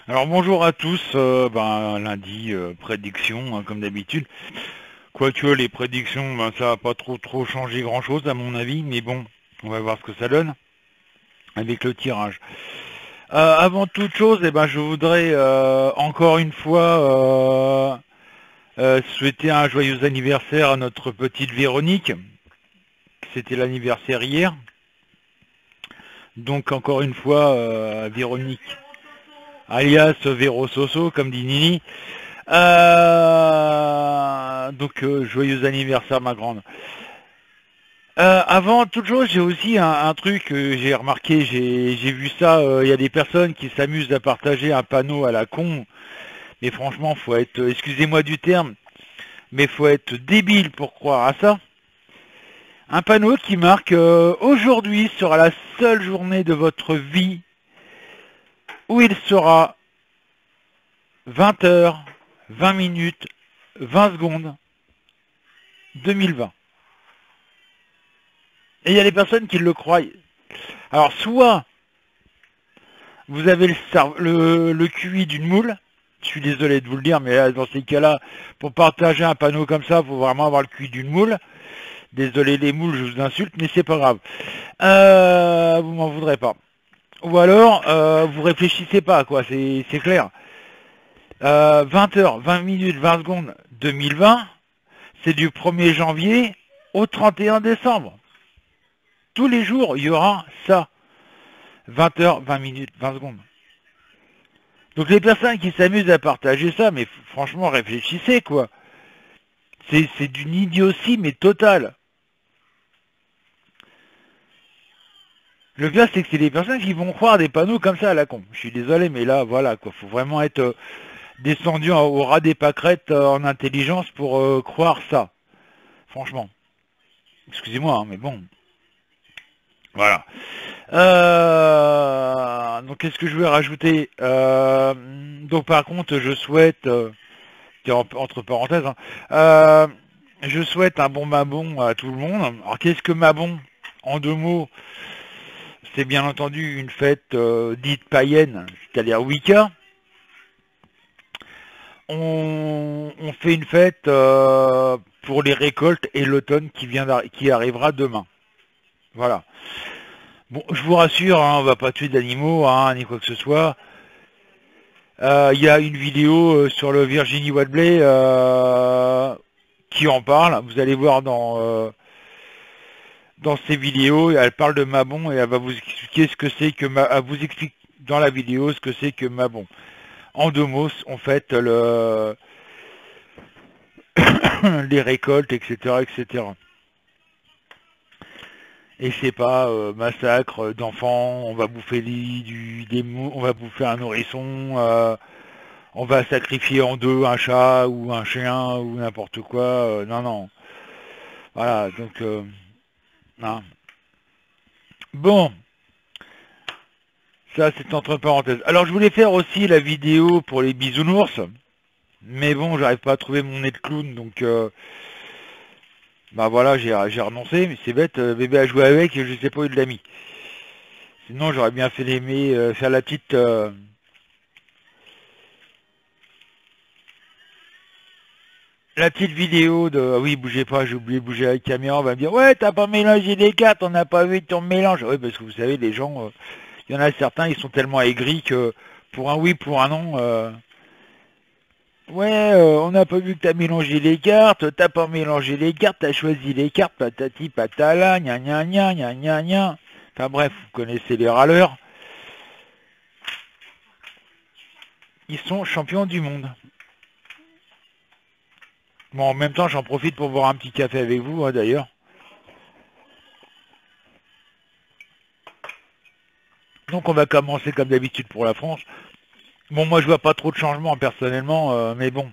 Alors bonjour à tous, lundi, prédiction, hein, comme d'habitude. Quoique les prédictions, ça va pas trop changer grand chose à mon avis, mais bon, on va voir ce que ça donne avec le tirage. Avant toute chose, je voudrais encore une fois souhaiter un joyeux anniversaire à notre petite Véronique. C'était l'anniversaire hier. Donc encore une fois, Véronique, alias Véro Soso, comme dit Nini. Joyeux anniversaire ma grande. Avant toute chose, j'ai aussi un truc que j'ai remarqué, j'ai vu ça, il y a des personnes qui s'amusent à partager un panneau à la con, mais franchement, faut être, excusez-moi du terme, mais faut être débile pour croire à ça. Un panneau qui marque aujourd'hui sera la seule journée de votre vie où il sera 20 heures, 20 minutes, 20 secondes, 2020. Et il y a des personnes qui le croient. Alors, soit vous avez le QI d'une moule, je suis désolé de vous le dire, mais dans ces cas-là, pour partager un panneau comme ça, il faut vraiment avoir le QI d'une moule. Désolé les moules, je vous insulte, mais c'est pas grave. Vous m'en voudrez pas. Ou alors, vous réfléchissez pas, quoi, c'est clair. 20 heures, 20 minutes, 20 secondes, 2020, c'est du 1er janvier au 31 décembre. Tous les jours, il y aura ça. 20 heures, 20 minutes, 20 secondes. Donc les personnes qui s'amusent à partager ça, mais franchement, réfléchissez, quoi. C'est d'une idiotie, mais totale. Le pire, c'est que c'est des personnes qui vont croire des panneaux comme ça à la con. Je suis désolé, mais là, voilà, quoi. Faut vraiment être descendu au ras des pâquerettes en intelligence pour croire ça. Franchement. Excusez-moi, hein, mais bon. Voilà. Donc qu'est-ce que je voulais rajouter donc par contre je souhaite entre parenthèses je souhaite un bon Mabon à tout le monde. Alors qu'est-ce que Mabon en deux mots? C'est bien entendu une fête dite païenne, c'est-à-dire Wicca. On fait une fête pour les récoltes et l'automne qui arrivera demain. Voilà. Bon, je vous rassure, hein, on va pas tuer d'animaux, hein, ni quoi que ce soit. Il y a une vidéo sur le Virginie Wadley qui en parle. Vous allez voir dans ces vidéos, elle parle de Mabon et elle va vous expliquer ce que c'est que elle vous explique dans la vidéo ce que c'est que Mabon. En deux mots, on fait les récoltes, etc., etc. Et c'est pas massacre d'enfants, on va bouffer on va bouffer un nourrisson, on va sacrifier en deux un chat ou un chien ou n'importe quoi. Non, non. Voilà, donc... hein. Bon, ça c'est entre parenthèses. Alors je voulais faire aussi la vidéo pour les bisounours, mais bon, j'arrive pas à trouver mon nez de clown, donc... voilà, j'ai renoncé, mais c'est bête, bébé a joué avec, je sais pas où il l'a mis. Sinon j'aurais bien fait faire la petite... la petite vidéo de... Ah oui, bougez pas, j'ai oublié de bouger la caméra, on va me dire, ouais, t'as pas mélangé les cartes, on n'a pas vu ton mélange. Oui, parce que vous savez, les gens, il y en a certains, ils sont tellement aigris que pour un oui, pour un non, ouais, on n'a pas vu que t'as mélangé les cartes, t'as pas mélangé les cartes, t'as choisi les cartes, patati patala, gna gna gna gna gna gna. Enfin bref, vous connaissez les râleurs. Ils sont champions du monde. Bon, en même temps, j'en profite pour boire un petit café avec vous, hein, d'ailleurs. Donc on va commencer comme d'habitude pour la France. Bon, moi je vois pas trop de changements personnellement, mais bon.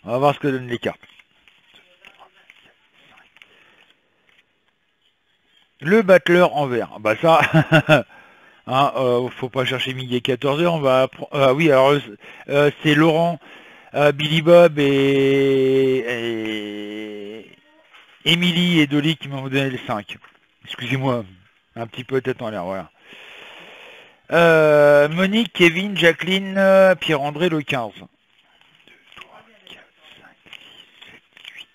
On va voir ce que donnent les cartes. Le battleur en vert. Bah ça, hein, faut pas chercher midi et 14h. On va oui, alors c'est Laurent, Billy Bob et Émilie et Dolly qui m'ont donné le 5. Excusez-moi, un petit peu tête en l'air, voilà. Monique, Kevin, Jacqueline, Pierre-André le 15. 2, 3, 4, 5, 6, 7, 8,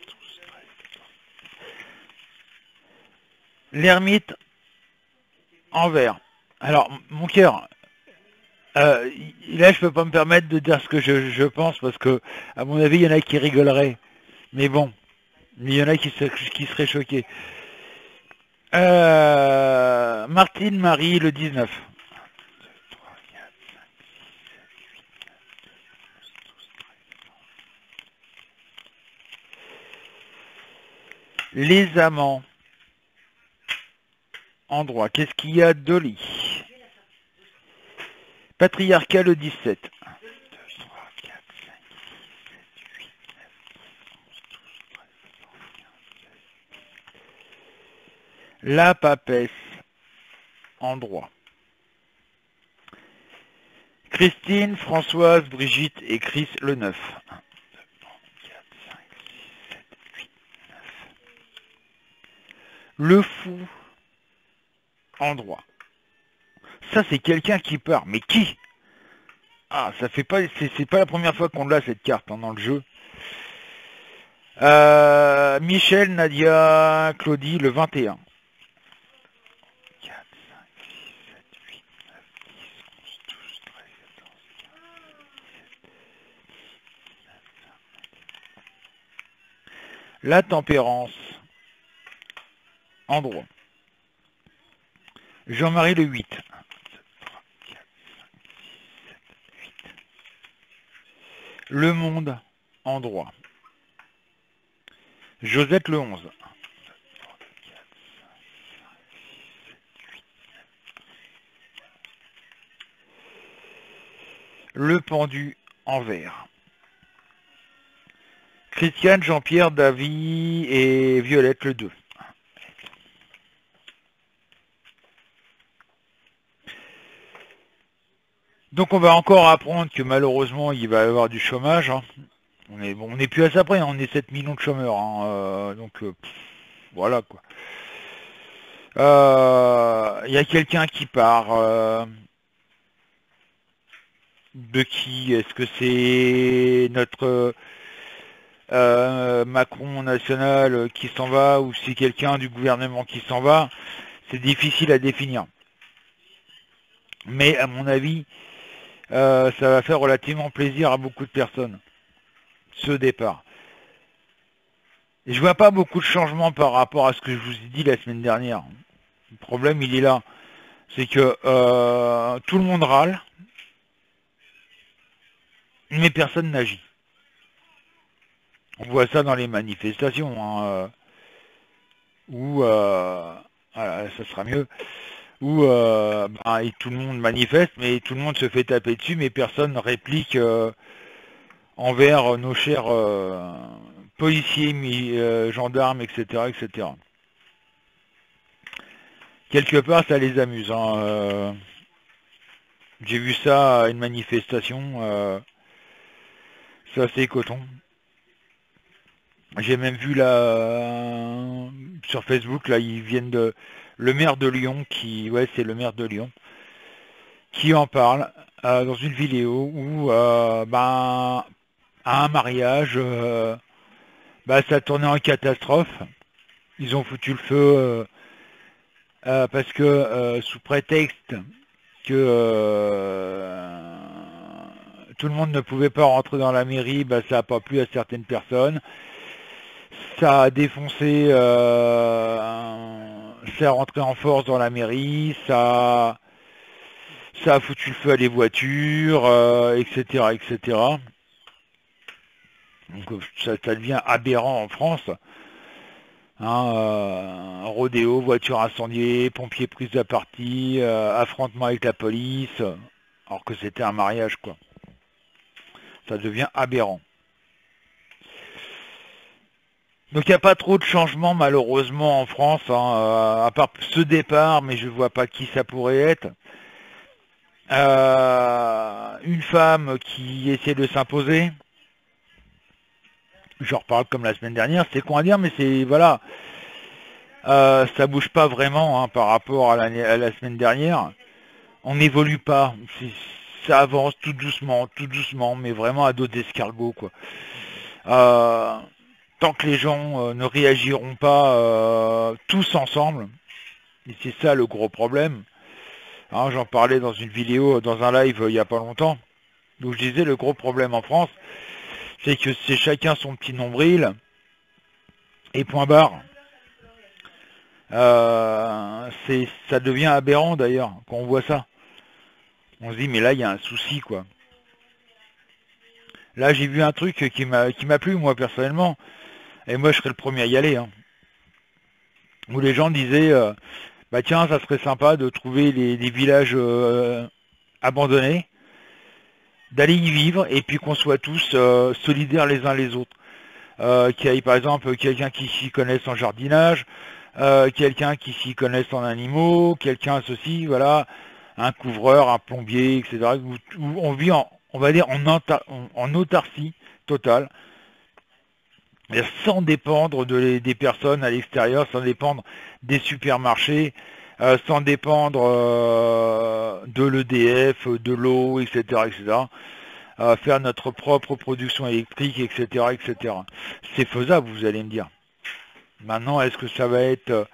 12, 13, 14. L'ermite en vert. Alors, mon cœur, là, je peux pas me permettre de dire ce que je pense, parce que, à mon avis, il y en a qui rigoleraient. Mais bon, il y en a qui seraient choqués. Martine Marie, le 19. 1, 2, 3, 4, 5, 6, 7, 8, 9, 10, 11, 12, 13. Les amants. En droit. Qu'est-ce qu'il y a Dolly? Patriarcat, le 17. 1, 2, 3, 4, 5, 6, 7, 8, 9, 10, 11, 12, 13, 14, 15, 16. La papesse. En droit. Christine, Françoise, Brigitte et Chris, le 9. 1, 2, 3, 4, 5, 6, 7, 8, 9. Le fou. En droit. Ça, c'est quelqu'un qui part. Mais qui? Ah, ça fait pas, c'est pas la première fois qu'on l'a cette carte, hein, dans le jeu. Michel, Nadia, Claudie, le 21. 4, 5, 6, 7, 8, 9, 10, 11, 12, 13, 14, 15, 16. La tempérance. En droit. Jean-Marie, le 8. 1, 2, 3, 4, 5, 6, 7, 8. Le monde. En droit. Josette, le 11. 1, 2, 3, 4, 5, 6, 7, 8, 9. Le pendu en vert. Christiane, Jean-Pierre, David et Violette, le 2. Donc on va encore apprendre que malheureusement il va y avoir du chômage. Hein. On est plus à ça près, hein. On est 7 millions de chômeurs. Hein. Voilà quoi. Il y a quelqu'un qui part. De qui? Est-ce que c'est notre Macron national qui s'en va, ou c'est quelqu'un du gouvernement qui s'en va? C'est difficile à définir. Mais à mon avis, ça va faire relativement plaisir à beaucoup de personnes, ce départ. Et je vois pas beaucoup de changements par rapport à ce que je vous ai dit la semaine dernière. Le problème, il est là. C'est que tout le monde râle, mais personne n'agit. On voit ça dans les manifestations, hein, où, voilà, ça sera mieux, où et tout le monde manifeste, mais tout le monde se fait taper dessus, mais personne ne réplique envers nos chers policiers, gendarmes, etc., etc. Quelque part, ça les amuse. Hein, j'ai vu ça à une manifestation, c'est assez coton. J'ai même vu là sur Facebook, là, ils viennent de le maire de Lyon, ouais, c'est le maire de Lyon, qui en parle dans une vidéo où, à un mariage, ça tournait en catastrophe. Ils ont foutu le feu parce que sous prétexte que tout le monde ne pouvait pas rentrer dans la mairie, ça n'a pas plu à certaines personnes. Ça a défoncé, ça a rentré en force dans la mairie, ça a foutu le feu à des voitures, etc., etc. Donc ça devient aberrant en France. Hein, rodéo, voiture incendiée, pompiers pris à partie, affrontement avec la police, alors que c'était un mariage, quoi. Ça devient aberrant. Donc il n'y a pas trop de changements malheureusement en France, hein, à part ce départ, mais je ne vois pas qui ça pourrait être. Une femme qui essaie de s'imposer. Je reparle comme la semaine dernière, c'est con à dire, mais c'est, voilà. Ça bouge pas vraiment hein, par rapport à la semaine dernière. On n'évolue pas. Ça avance tout doucement, mais vraiment à dos d'escargot, quoi. Euh, Tant que les gens ne réagiront pas tous ensemble, et c'est ça le gros problème. Hein, j'en parlais dans une vidéo, dans un live il y a pas longtemps, où je disais le gros problème en France, c'est que c'est chacun son petit nombril, et point barre. Ça devient aberrant d'ailleurs, quand on voit ça. On se dit, mais là, il y a un souci, quoi. Là, j'ai vu un truc qui m'a plu, moi, personnellement, et moi, je serais le premier à y aller, hein, où les gens disaient, bah tiens, ça serait sympa de trouver des villages abandonnés, d'aller y vivre, et puis qu'on soit tous solidaires les uns les autres. Qu'il y ait, par exemple, quelqu'un qui s'y connaisse en jardinage, quelqu'un qui s'y connaisse en animaux, quelqu'un ceci, voilà, un couvreur, un plombier, etc. Où on vit on va dire en autarcie totale, sans dépendre des personnes à l'extérieur, sans dépendre des supermarchés, sans dépendre de l'EDF, de l'eau, etc., etc. Faire notre propre production électrique, etc., etc. C'est faisable, vous allez me dire. Maintenant, est-ce que ça va être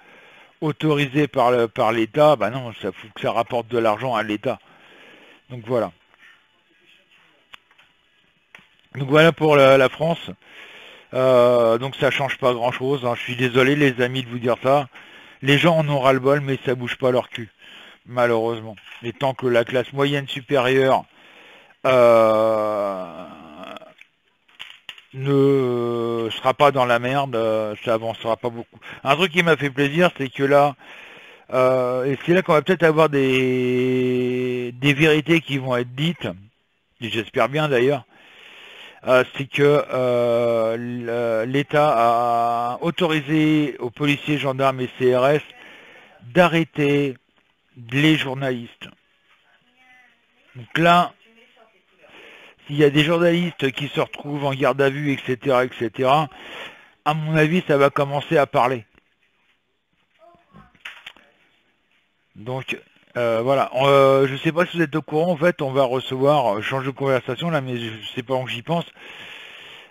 autorisé par l'État? Ben non, ça faut que ça rapporte de l'argent à l'État. Donc voilà. Donc voilà pour la France. Donc ça change pas grand-chose. Hein. Je suis désolé les amis de vous dire ça. Les gens en ont ras-le-bol, mais ça bouge pas leur cul, malheureusement. Et tant que la classe moyenne supérieure euh, ne sera pas dans la merde, ça avancera pas beaucoup. Un truc qui m'a fait plaisir, c'est que là, et c'est là qu'on va peut-être avoir des vérités qui vont être dites, et j'espère bien d'ailleurs, c'est que l'État a autorisé aux policiers, gendarmes et CRS d'arrêter les journalistes. Donc là, s'il y a des journalistes qui se retrouvent en garde à vue, etc., etc., à mon avis, ça va commencer à parler. Donc, voilà. Je ne sais pas si vous êtes au courant, en fait, on va recevoir, je change de conversation là, mais je ne sais pas où j'y pense,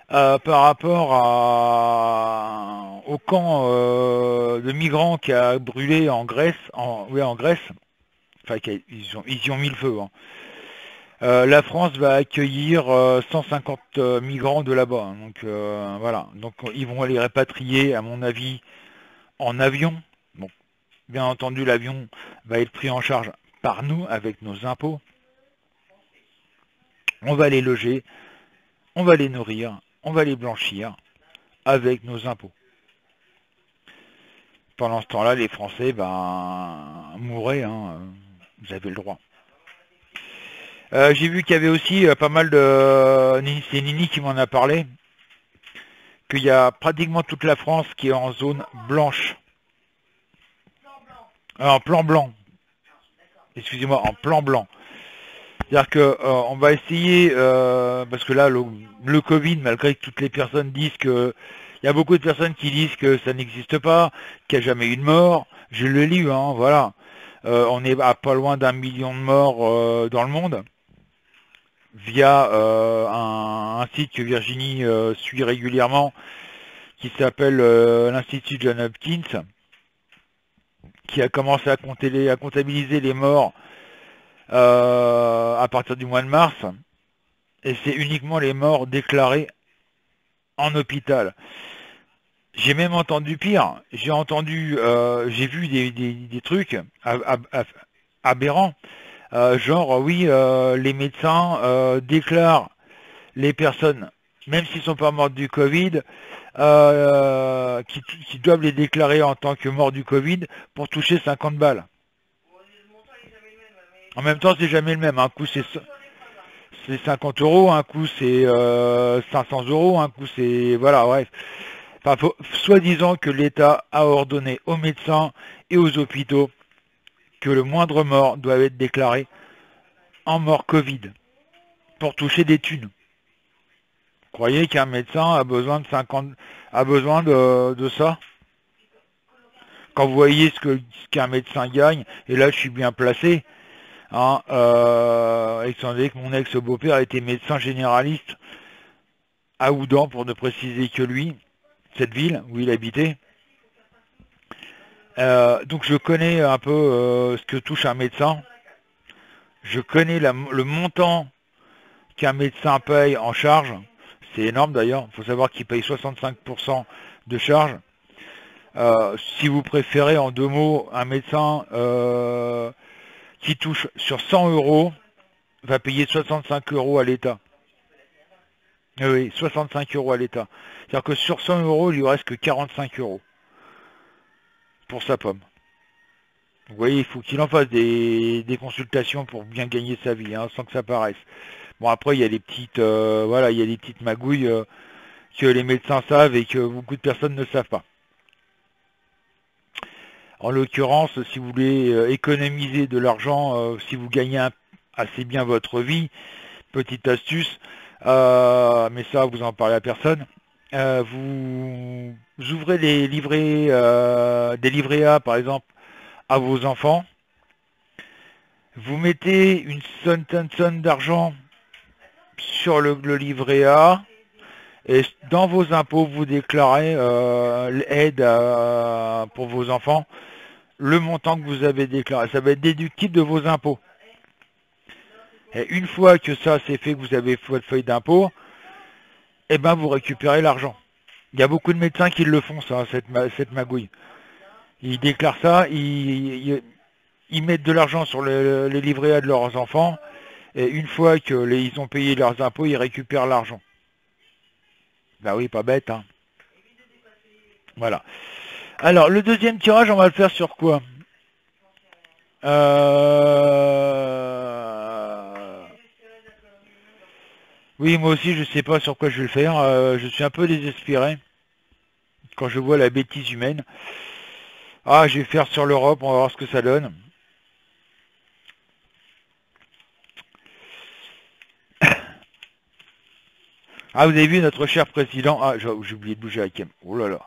par rapport au camp de migrants qui a brûlé en Grèce, en Grèce, enfin, ils y ont mis le feu, hein. La France va accueillir 150 migrants de là-bas, hein. Donc voilà, donc ils vont les répatrier, à mon avis, en avion. Bon, bien entendu, l'avion va être pris en charge par nous, avec nos impôts. On va les loger, on va les nourrir, on va les blanchir, avec nos impôts. Pendant ce temps-là, les Français, ben, mourraient, hein, vous avez le droit. J'ai vu qu'il y avait aussi pas mal de... C'est Nini qui m'en a parlé, qu'il y a pratiquement toute la France qui est en zone blanche. En plan blanc. Excusez-moi, en plan blanc. C'est-à-dire que on va essayer, parce que là, le Covid, malgré que toutes les personnes disent que... Il y a beaucoup de personnes qui disent que ça n'existe pas, qu'il n'y a jamais eu de mort. Je le lis, hein, voilà. On est à pas loin d'1 million de morts dans le monde, via un site que Virginie suit régulièrement, qui s'appelle l'Institut John Hopkins, qui a commencé à comptabiliser les morts à partir du mois de mars, et c'est uniquement les morts déclarées en hôpital. J'ai même entendu pire, j'ai vu des trucs aberrants, genre oui, les médecins déclarent les personnes, même s'ils ne sont pas morts du Covid, qui doivent les déclarer en tant que morts du Covid pour toucher 50 balles. En même temps, c'est jamais le même. Un coup, c'est 50 euros, un coup, c'est 500 euros, un coup, c'est... Voilà, bref. Enfin, soi-disant que l'État a ordonné aux médecins et aux hôpitaux que le moindre mort doit être déclaré en mort Covid pour toucher des thunes. Croyez qu'un médecin a besoin de 50, a besoin de ça? quand vous voyez ce qu'un médecin gagne, et là je suis bien placé, hein, étant donné que mon ex-beau-père était médecin généraliste à Oudan, pour ne préciser que lui, cette ville où il habitait. Donc je connais un peu ce que touche un médecin. Je connais le montant qu'un médecin paye en charge. C'est énorme d'ailleurs. Il faut savoir qu'il paye 65% de charge. Si vous préférez, en deux mots, un médecin qui touche sur 100 euros va payer 65 euros à l'État. Oui, 65 euros à l'État. C'est-à-dire que sur 100 euros, il lui reste que 45 euros pour sa pomme. Vous voyez, il faut qu'il en fasse des consultations pour bien gagner sa vie, hein, sans que ça paraisse. Bon, après, il y a des petites, voilà, il y a des petites magouilles que les médecins savent et que beaucoup de personnes ne savent pas. En l'occurrence, si vous voulez économiser de l'argent, si vous gagnez assez bien votre vie, petite astuce, mais ça, vous en parlez à personne, vous ouvrez des livrets A, par exemple, à vos enfants, vous mettez une somme d'argent sur le livret A, et dans vos impôts, vous déclarez l'aide pour vos enfants, le montant que vous avez déclaré. Ça va être déductible de vos impôts. Et une fois que ça c'est fait, que vous avez votre feuille d'impôt, eh ben vous récupérez l'argent. Il y a beaucoup de médecins qui le font, ça, cette magouille. Ils déclarent ça, ils mettent de l'argent sur les livrets A de leurs enfants, et une fois qu'ils ont payé leurs impôts, ils récupèrent l'argent. Ben oui, pas bête, hein. Voilà. Alors, le deuxième tirage, on va le faire sur quoi? Oui, moi aussi, je sais pas sur quoi je vais le faire. Je suis un peu désespéré quand je vois la bêtise humaine. Ah, je vais faire sur l'Europe, on va voir ce que ça donne. Ah, vous avez vu notre cher président. Ah, j'ai oublié de bouger la cam. Oh là là.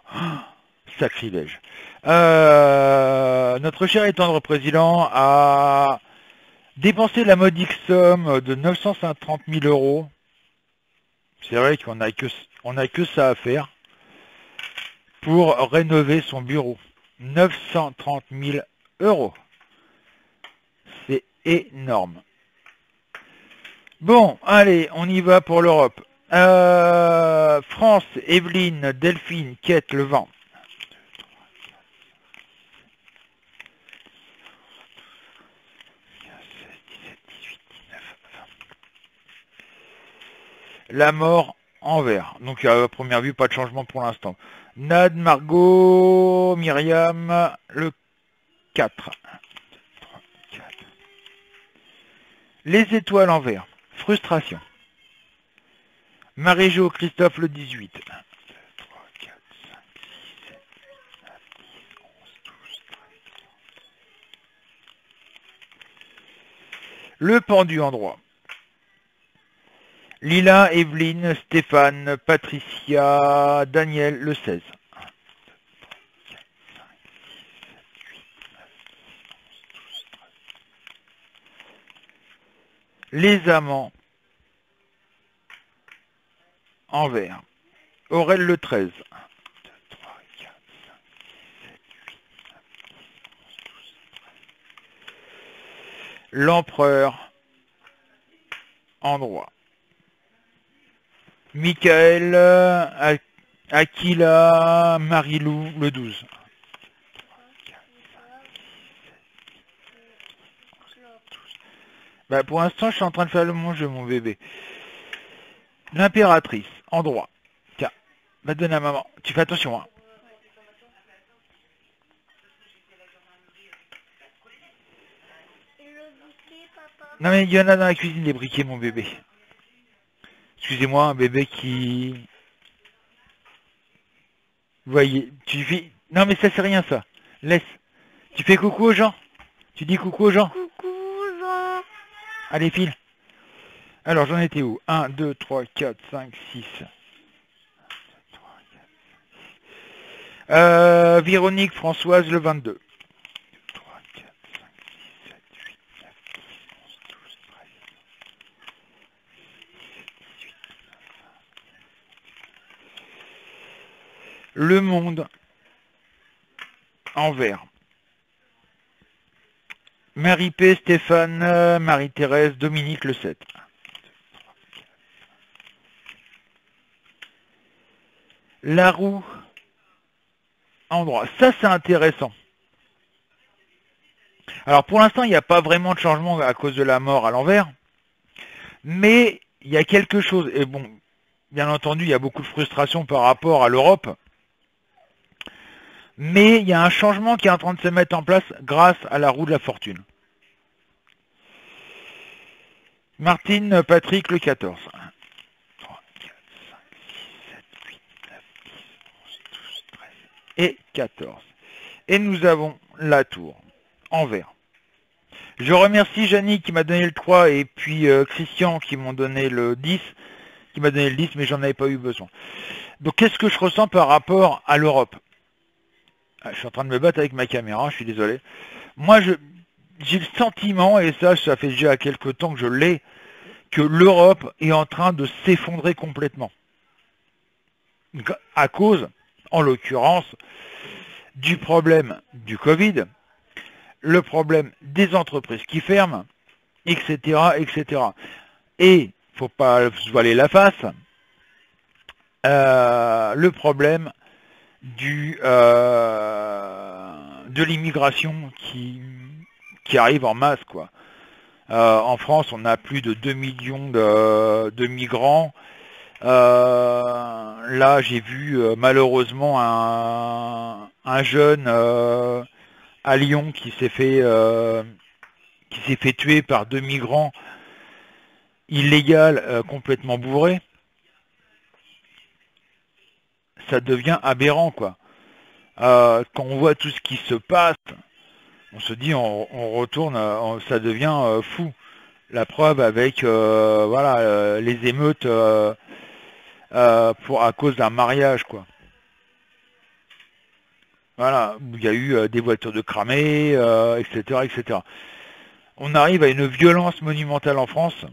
Sacrilège. Notre cher et tendre président a dépensé la modique somme de 930 000 euros. C'est vrai qu'on n'a que ça à faire pour rénover son bureau. 930 000 euros. C'est énorme. Bon, allez, on y va pour l'Europe. France, Evelyne, Delphine, Quête, le vent. La mort en vert. Donc à première vue, pas de changement pour l'instant. Nad, Margot, Myriam, le 4. Les étoiles en vert. Frustration. Marie-Jo, Christophe, le 18. 1, 2, 3, 4, 5, 6, 7, 8, 9, 10, 11, 12, 13. Le pendu en droit. Lila, Evelyne, Stéphane, Patricia, Daniel, le 16. 1, 2, 3, 4, 5, 6, 7, 8, 9, 10, 11, 12, 13. Les amants en vert. Aurel, le 13. 1, 2, 3, 4, 5, 6, 7, 8, 9, 10, 11, 12, 13. L'empereur en droit. Michael, Aquila, Marilou, le 12. Bah, pour l'instant, je suis en train de faire mon jeu, mon bébé. L'impératrice, en droit. Tiens, va te donner à maman. Tu fais attention, hein. Non mais il y en a dans la cuisine, des briquets, mon bébé. Excusez-moi, un bébé qui... Vous voyez, tu fais... Non mais ça c'est rien ça. Laisse. Tu fais coucou aux gens? Tu dis coucou aux gens? Coucou Jean. Allez, file. Alors, j'en étais où? 1, 2, 3, 4, 5, 6. Véronique Françoise le 22. 3, 4, 5, 6, 7, 8, 9, 10, 11, 12, 13, 18. Le Monde en vert. Marie-P, Stéphane, Marie-Thérèse, Dominique le 7. La Roue en droit. Ça, c'est intéressant. Alors, pour l'instant, il n'y a pas vraiment de changement à cause de la mort à l'envers. Mais il y a quelque chose. Et bon, bien entendu, il y a beaucoup de frustration par rapport à l'Europe. Mais il y a un changement qui est en train de se mettre en place grâce à la roue de la fortune. Martine, Patrick, le 14. 1, 3, 4, 5, 6, 7, 8, 9, 10, 11, 12, 13 et 14. Et nous avons la tour en vert. Je remercie Janie qui m'a donné le 3 et puis Christian qui m'ont donné le 10. Qui m'a donné le 10, mais j'en avais pas eu besoin. Donc qu'est-ce que je ressens par rapport à l'Europe? Je suis en train de me battre avec ma caméra, je suis désolé. Moi, j'ai le sentiment, et ça fait déjà quelques temps que je l'ai, que l'Europe est en train de s'effondrer complètement. À cause, en l'occurrence, du problème du Covid, le problème des entreprises qui ferment, etc., etc. Et, faut pas se voiler la face, le problème de l'immigration qui arrive en masse, quoi. En France, on a plus de 2 millions de migrants. Là, j'ai vu malheureusement un jeune à Lyon qui s'est fait tuer par 2 migrants illégaux complètement bourrés. Ça devient aberrant, quoi. Quand on voit tout ce qui se passe, on se dit, on retourne, ça devient fou. La preuve avec voilà, les émeutes à cause d'un mariage, quoi. Voilà, il y a eu des voitures de cramées, etc., etc. On arrive à une violence monumentale en France,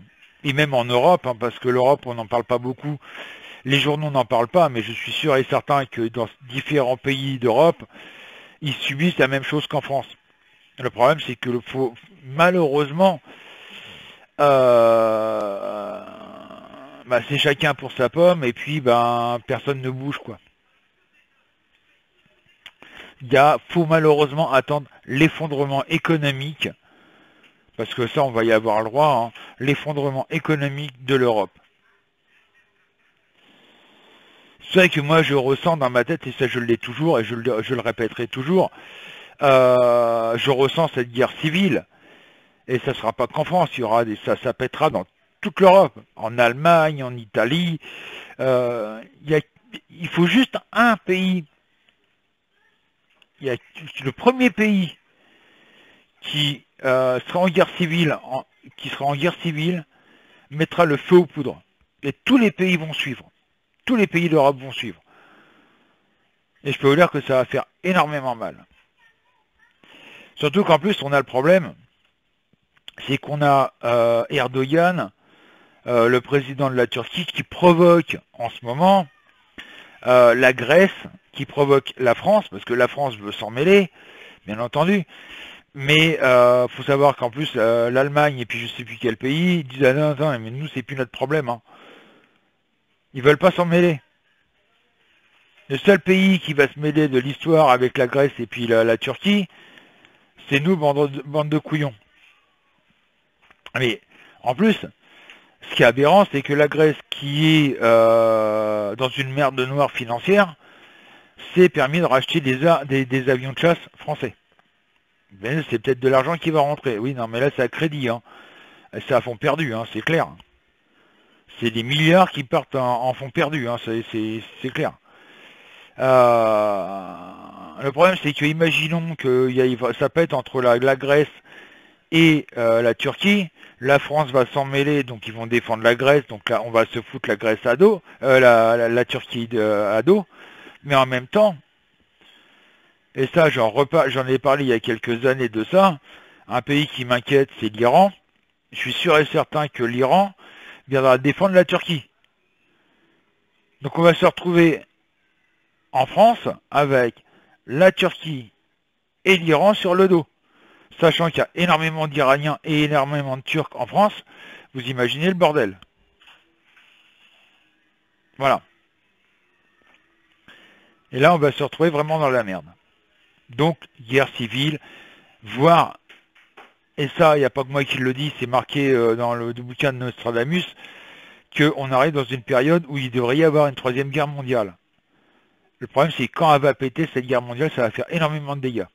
et même en Europe, hein, parce que l'Europe, on n'en parle pas beaucoup. Les journaux n'en parlent pas, mais je suis sûr et certain que dans différents pays d'Europe, ils subissent la même chose qu'en France. Le problème, c'est que malheureusement, c'est chacun pour sa pomme, et puis personne ne bouge, quoi. Faut malheureusement attendre l'effondrement économique, parce que ça, on va y avoir le droit, hein, l'effondrement économique de l'Europe. C'est vrai que moi je ressens dans ma tête, et ça je l'ai toujours, et je le répéterai toujours, je ressens cette guerre civile, et ça ne sera pas qu'en France, ça pètera dans toute l'Europe, en Allemagne, en Italie, il faut juste un pays, le premier pays qui sera en guerre civile, mettra le feu aux poudres, et tous les pays vont suivre. Tous les pays d'Europe vont suivre. Et je peux vous dire que ça va faire énormément mal. Surtout qu'en plus, on a le problème, c'est qu'on a Erdogan, le président de la Turquie, qui provoque en ce moment la Grèce, qui provoque la France, parce que la France veut s'en mêler, bien entendu. Mais faut savoir qu'en plus, l'Allemagne et puis je sais plus quel pays, ils disent ah, non, mais nous, c'est plus notre problème, hein. Ils veulent pas s'en mêler. Le seul pays qui va se mêler de l'histoire avec la Grèce et puis la Turquie, c'est nous, bande de couillons. Mais en plus, ce qui est aberrant, c'est que la Grèce, qui est dans une merde noire financière, s'est permis de racheter des avions de chasse français. C'est peut-être de l'argent qui va rentrer. Oui, non, mais là, c'est à crédit, hein. C'est à fond perdu, hein, c'est clair. C'est des milliards qui partent en fonds perdus, hein, c'est clair. Le problème, c'est que imaginons que ça pète entre la Grèce et la Turquie. La France va s'en mêler, donc ils vont défendre la Grèce, donc là, on va se foutre la Grèce à dos, la Turquie à dos. Mais en même temps, Et ça, j'en ai parlé il y a quelques années de ça. Un pays qui m'inquiète, c'est l'Iran. Je suis sûr et certain que l'Iran viendra défendre la Turquie. Donc on va se retrouver en France avec la Turquie et l'Iran sur le dos. Sachant qu'il y a énormément d'Iraniens et énormément de Turcs en France, vous imaginez le bordel. Voilà. Et là, on va se retrouver vraiment dans la merde. Donc, guerre civile, voire, et ça, il n'y a pas que moi qui le dis, c'est marqué dans le bouquin de Nostradamus, qu'on arrive dans une période où il devrait y avoir une troisième guerre mondiale. Le problème, c'est que quand elle va péter, cette guerre mondiale, ça va faire énormément de dégâts.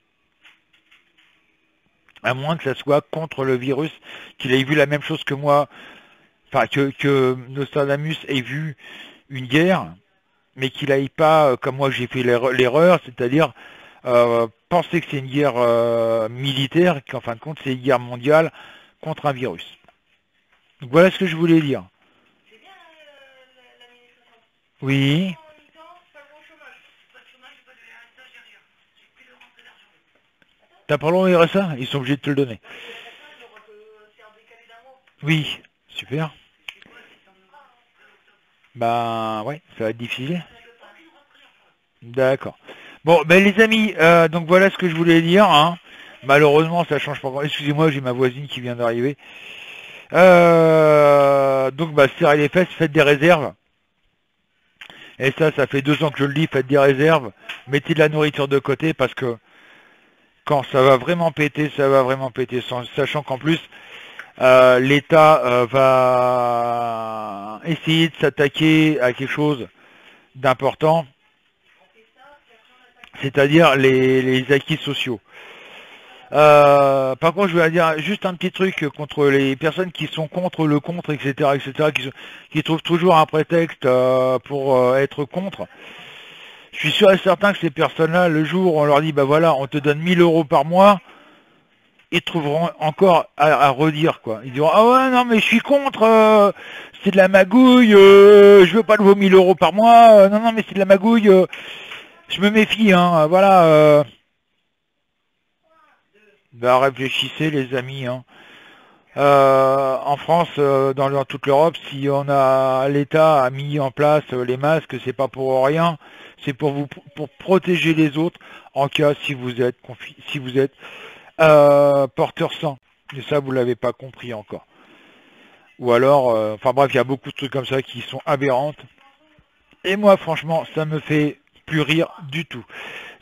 À moins que ça soit contre le virus, qu'il ait vu la même chose que moi, enfin, que Nostradamus ait vu une guerre, mais qu'il n'aille pas, comme moi j'ai fait l'erreur, c'est-à-dire penser que c'est une guerre militaire, qu'en fin de compte c'est une guerre mondiale contre un virus. Donc voilà ce que je voulais dire. C'est bien l'administration. Oui. T'as pas le RSA? Ils sont obligés de te le donner. Oui, super. Bah ouais, ça va être difficile. D'accord. Bon, ben les amis, donc voilà ce que je voulais dire. Hein. Malheureusement, ça change pas. Excusez-moi, j'ai ma voisine qui vient d'arriver. Donc, bah, serrez les fesses, faites des réserves. Et ça fait 2 ans que je le dis, faites des réserves. Mettez de la nourriture de côté parce que quand ça va vraiment péter, ça va vraiment péter. Sachant qu'en plus, l'État va essayer de s'attaquer à quelque chose d'important, c'est-à-dire les acquis sociaux. Par contre, je vais dire juste un petit truc contre les personnes qui sont contre le contre, etc., qui trouvent toujours un prétexte pour être contre. Je suis sûr et certain que ces personnes-là, le jour où on leur dit, bah voilà, on te donne 1 000 € par mois, ils trouveront encore à redire, quoi. Ils diront, ah ouais, non, mais je suis contre, c'est de la magouille, je veux pas de vos 1 000 € par mois, non, non, mais c'est de la magouille, je me méfie, hein, voilà. Bah réfléchissez les amis. Hein. En France, dans toute l'Europe, si l'État a mis en place les masques, c'est pas pour rien, c'est pour protéger les autres en cas si vous êtes porteur sain. Et ça vous l'avez pas compris encore. Ou alors, enfin bref, il y a beaucoup de trucs comme ça qui sont aberrantes. Et moi franchement, ça me fait plus rire du tout.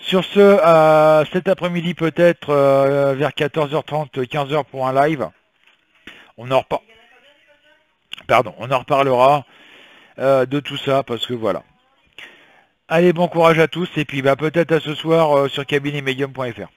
Sur ce, cet après-midi peut-être vers 14h30, 15h pour un live. On en reparlera de tout ça parce que voilà. Allez, bon courage à tous et puis bah, peut-être à ce soir sur cabinetemedium.fr.